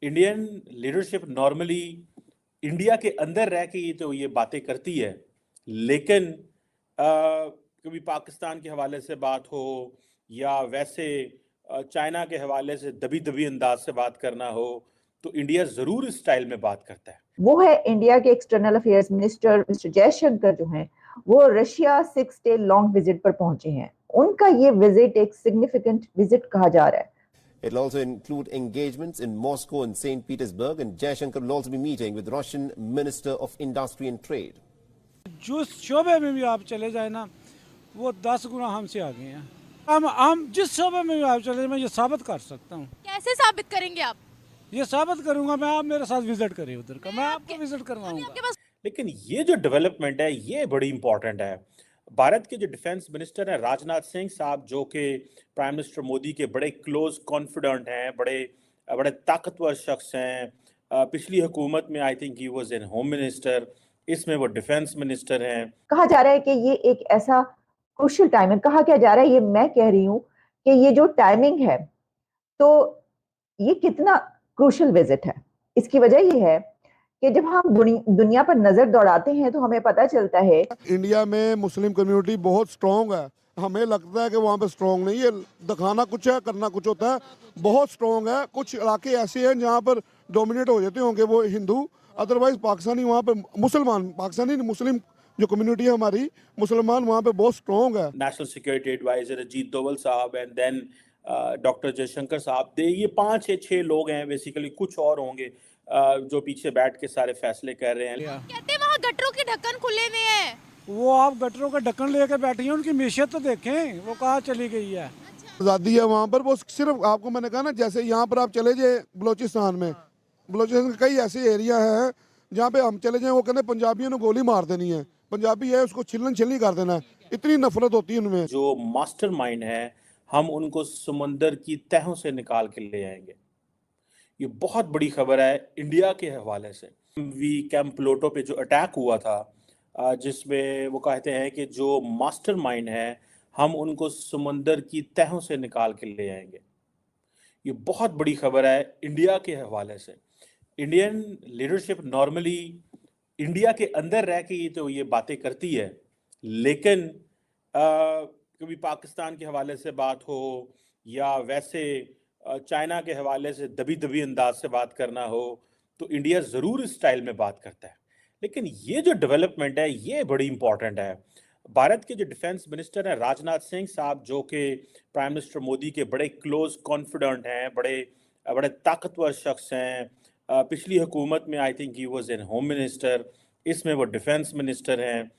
Indian leadership normally India के अंदर रह के ये बातें करती है, लेकिन कभी पाकिस्तान के हवाले से बात हो या वैसे चाइना के हवाले से दबी दबी अंदाज से बात करना हो, तो इंडिया जरूर इस स्टाइल में बात करता है। वो है इंडिया के external affairs minister mister Jaishankar जो हैं, वो रशिया 6 डे लॉन्ग विजिट पर पहुंचे हैं। उनका ये विजिट एक सिग्निफिकेंट विजिट कहा जा रहा है। It'll also include engagements in Moscow and St. Petersburg, and Jaishankar will also be meeting with Russian Minister of Industry and Trade. जिस शोबे में भी आप चले जाए ना, वो 10 गुना हमसे आगे हैं। हम जिस शोबे में भी आप चले जाए, मैं ये साबित कर सकता हूँ। कैसे साबित करेंगे आप? ये साबित करूंगा मैं, आप मेरे साथ विजिट करें उधर का, मैं आपको विजिट करवाऊंगा। लेकिन ये जो डेवलपमेंट है ये बड़ी इंपॉर्टेंट है। भारत के जो डिफेंस मिनिस्टर हैं राजनाथ सिंह साहब, जो कि प्राइम मिनिस्टर मोदी के बड़े क्लोज कॉन्फिडेंट हैं, बड़े ताकतवर शख्स हैं। पिछली हुकूमत में I think he was an home minister, इसमें वो डिफेंस मिनिस्टर हैं। कहा जा रहा है कि ये एक ऐसा क्रूशियल टाइम है। कहा क्या जा रहा है, ये मैं कह रही हूँ कि ये जो टाइमिंग है, तो ये कितना क्रूशियल विजिट है। इसकी वजह ये है कि जब हम दुनिया पर नजर दौड़ाते हैं तो हमें पता चलता है इंडिया में मुस्लिम कम्युनिटी बहुत स्ट्रॉन्ग है। हमें लगता है कि वहाँ पे स्ट्रॉन्ग नहीं है, दिखाना कुछ है करना कुछ होता है। बहुत स्ट्रॉन्ग है। कुछ इलाके ऐसे हैं जहाँ पर डोमिनेट हो जाते होंगे वो हिंदू, अदरवाइज पाकिस्तानी वहाँ पे मुसलमान, पाकिस्तानी मुस्लिम जो कम्युनिटी है हमारी, मुसलमान वहाँ पे बहुत स्ट्रॉन्ग है। National security adviser Ajit Doval साहब एंड देन डॉक्टर जयशंकर साहब, ये 5 या 6 लोग हैं बेसिकली, कुछ और होंगे जो पीछे बैठ के सारे फैसले कर रहे हैं। कहते हैं वहाँ गटरों के ढक्कन खुले हुए हैं। वो आप गटरों का ढक्कन लेके बैठी हैं, उनकी मैशियत तो देखें वो कहाँ चली गई है। आज़ादी है वहाँ पर। वो सिर्फ आपको मैंने कहा ना, जैसे यहाँ पर आप चले जाए बलोचिस्तान में, बलोचिस्तान के कई ऐसे एरिया हैं जहाँ पे हम चले जाएं, वो कहते पंजाबियों ने गोली मार देनी है, पंजाबी है उसको छिलन छिलनी कर देना है। इतनी नफरत होती है उनमें। जो मास्टरमाइंड है, हम उनको समंदर की तहों से निकाल के ले आएंगे। ये बहुत बड़ी खबर है इंडिया के हवाले से। कैंप प्लोटो पे जो अटैक हुआ था, जिसमें वो कहते हैं कि जो मास्टरमाइंड है, हम उनको समंदर की तहों से निकाल के ले आएंगे। ये बहुत बड़ी खबर है इंडिया के हवाले से। इंडियन लीडरशिप नॉर्मली इंडिया के अंदर रह के ये बातें करती है, लेकिन कभी पाकिस्तान के हवाले से बात हो या वैसे चाइना के हवाले से दबी दबी अंदाज से बात करना हो, तो इंडिया ज़रूर इस स्टाइल में बात करता है। लेकिन ये जो डेवलपमेंट है ये बड़ी इंपॉर्टेंट है। भारत के जो डिफेंस मिनिस्टर हैं राजनाथ सिंह साहब, जो कि प्राइम मिनिस्टर मोदी के बड़े क्लोज कॉन्फिडेंट हैं, बड़े ताकतवर शख्स हैं। पिछली हुकूमत में I think he was an home minister, इसमें वो डिफेंस मिनिस्टर हैं।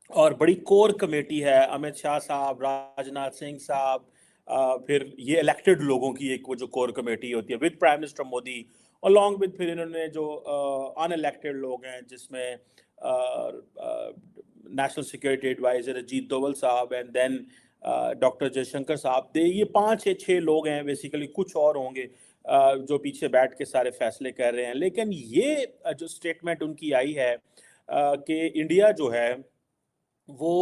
और बड़ी कोर कमेटी है, अमित शाह साहब, राजनाथ सिंह साहब, फिर ये इलेक्टेड लोगों की एक वो जो कोर कमेटी होती है with prime minister Modi, along with फिर इन्होंने जो अनइलेक्टेड लोग हैं, जिसमें national security adviser Ajit Doval साहब एंड देन डॉक्टर जयशंकर साहब, ये 5 या 6 लोग हैं बेसिकली, कुछ और होंगे जो पीछे बैठ के सारे फैसले कर रहे हैं। लेकिन ये जो स्टेटमेंट उनकी आई है कि इंडिया जो है वो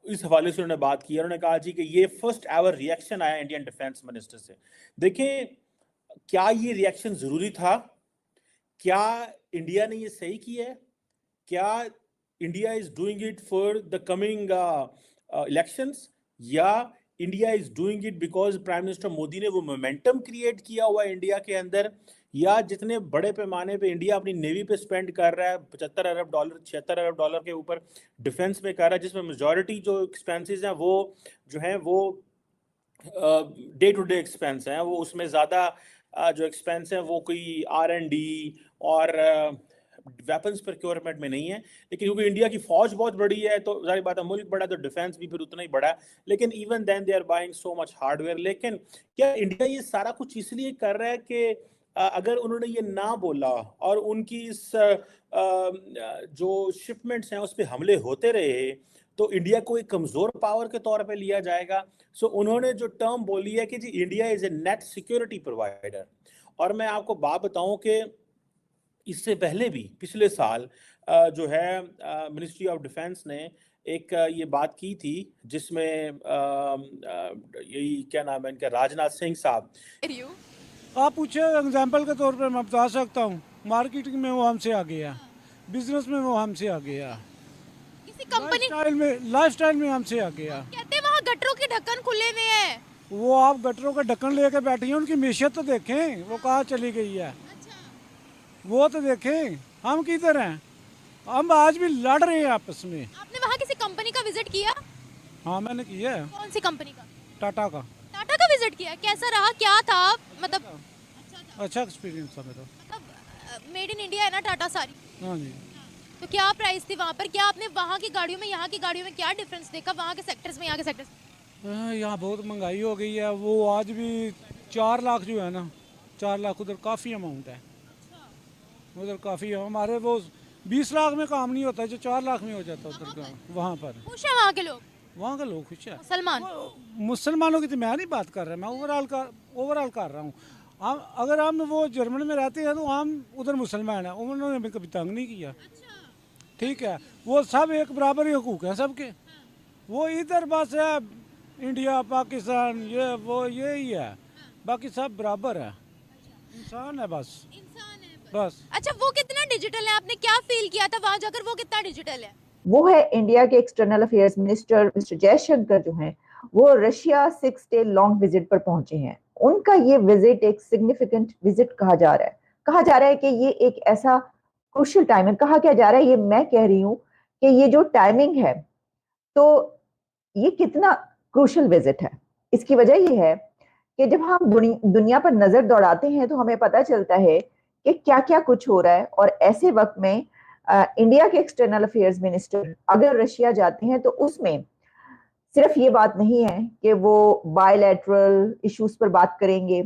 इस हवाले से उन्होंने बात की। उन्होंने कहा जी कि ये फर्स्ट एवर रिएक्शन आया इंडियन डिफेंस मिनिस्टर से। देखें, क्या ये रिएक्शन जरूरी था? क्या इंडिया ने ये सही किया है? क्या India is doing it for the coming elections, या India is doing it because prime minister Modi ने वो मोमेंटम क्रिएट किया हुआ है इंडिया के अंदर, या जितने बड़े पैमाने पे इंडिया अपनी नेवी पे स्पेंड कर रहा है, 75 अरब डॉलर 76 अरब डॉलर के ऊपर डिफेंस में कर रहा है, जिसमें मेजॉरिटी जो एक्सपेंसेस हैं वो जो हैं वो डे टू डे एक्सपेंस हैं। वो उसमें ज़्यादा जो एक्सपेंस है वो कोई R&D और वेपन्स प्रोक्योरमेंट में नहीं है। लेकिन क्योंकि इंडिया की फौज बहुत बड़ी है, तो जाहिर बात है मुल्क बड़ा है, तो डिफेंस भी फिर उतना ही बड़ा है। लेकिन even then they are buying so much hardware. लेकिन क्या इंडिया ये सारा कुछ इसलिए कर रहा है कि अगर उन्होंने ये ना बोला और उनकी इस जो शिपमेंट्स हैं उस पर हमले होते रहे, तो इंडिया को एक कमजोर पावर के तौर पे लिया जाएगा? सो उन्होंने जो टर्म बोली है कि जी India is a net security provider. और मैं आपको बात बताऊं कि इससे पहले भी पिछले साल जो है मिनिस्ट्री ऑफ डिफेंस ने एक ये बात की थी, जिसमें यही क्या नाम है इनका, राजनाथ सिंह साहब, आप पूछे एग्जाम्पल के तौर पर मैं बता सकता हूँ, मार्केटिंग में वो हमसे आगे है, बिजनेस में वो हमसे आगे है, किसी कंपनी लाइफस्टाइल में हमसे आगे है। कहते हैं वहाँ गटरों के ढक्कन खुले हुए हैं। वो आप गटरों का ढक्कन लेके बैठी हैं, उनकी मैशियत तो देखें वो कहाँ चली गई है, वो तो देखें। हम किधर हैं, हम आज भी लड़ रहे हैं आपस में। आपने वहाँ किसी कंपनी का विजिट किया? हाँ मैंने किया है, कौन सी कंपनी का? टाटा का। टाटा का विजिट किया, कैसा रहा, क्या था? मतलब अच्छा एक्सपीरियंस था मेरा। मतलब मेड इन इंडिया है ना टाटा सारी। हाँ जी। तो क्या प्राइस थी वहाँ पर? क्या आपने वहाँ की गाड़ियों में यहाँ की गाड़ियों में क्या डिफरेंस देखा, वहाँ के सेक्टर्स में यहाँ के सेक्टर्स? यहाँ बहुत महंगाई हो गई है। वो आज भी 4 लाख जो है ना, 4 लाख उधर काफ़ी अमाउंट है, उधर काफ़ी है। हमारे वो 20 लाख में काम नहीं होता जो 4 लाख में हो जाता उधर का। वहाँ पर खुश है वहाँ के लोग? वहाँ के लोग खुश है। मुसलमान? मुसलमानों की तो मैं नहीं बात कर रहा, मैं ओवरऑल कर रहा हूँ। हम अगर हम वो जर्मन में रहते हैं तो हम उधर मुसलमान हैं, उन्होंने भी कभी तंग नहीं किया। ठीक है, वो सब एक बराबर ही हकूक है सबके। वो इधर बस है इंडिया पाकिस्तान ये वो यही है, बाकी सब बराबर है, इंसान है बस। बस। अच्छा वो कितना डिजिटल है, आपने क्या फील किया था वहाँ जाकर, वो कितना डिजिटल है? वो है इंडिया के external affairs minister mister Jaishankar जो हैं, वो रशिया 6 डे लॉन्ग विजिट पर पहुंचे हैं। उनका ये विजिट एक सिग्निफिकेंट विजिट कहा जा रहा है। कहा जा रहा है कि ये एक ऐसा क्रूशियल टाइम है। कहा क्या जा रहा है, ये मैं कह रही हूँ कि ये जो टाइमिंग है, तो ये कितना क्रूशियल विजिट है। इसकी वजह ये है कि जब हम दुनिया पर नजर दौड़ाते हैं तो हमें पता चलता है कि क्या क्या कुछ हो रहा है। और ऐसे वक्त में इंडिया के एक्सटर्नल अफेयर्स मिनिस्टर अगर रशिया जाते हैं तो उसमें सिर्फ ये बात नहीं है कि वो बायलैटरल इश्यूज पर बात करेंगे,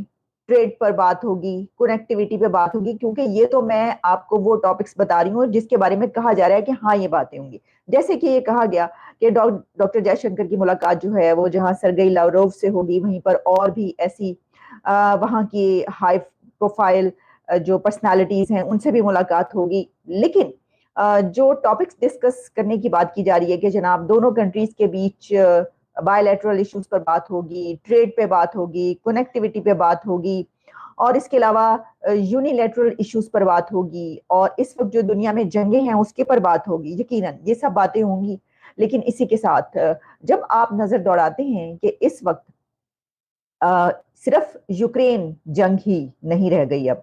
ट्रेड पर बात होगी, कनेक्टिविटी पे बात होगी, क्योंकि ये तो मैं आपको वो टॉपिक्स बता रही हूँ जिसके बारे में कहा जा रहा है कि हाँ ये बातें होंगी। जैसे कि ये कहा गया कि डॉक्टर जयशंकर की मुलाकात जो है वो जहाँ सर्गेई लावरोव से होगी, वहीं पर और भी ऐसी वहाँ की हाई प्रोफाइल जो पर्सनालिटीज हैं उनसे भी मुलाकात होगी। लेकिन जो टॉपिक्स डिस्कस करने की बात की जा रही है कि जनाब दोनों कंट्रीज के बीच बायलैटरल इश्यूज पर बात होगी, ट्रेड पे बात होगी, कनेक्टिविटी पे बात होगी, और इसके अलावा यूनिलैटरल इश्यूज पर बात होगी, और इस वक्त जो दुनिया में जंगें हैं उसके पर बात होगी। यकीनन ये सब बातें होंगी। लेकिन इसी के साथ जब आप नजर दौड़ाते हैं कि इस वक्त सिर्फ यूक्रेन जंग ही नहीं रह गई, अब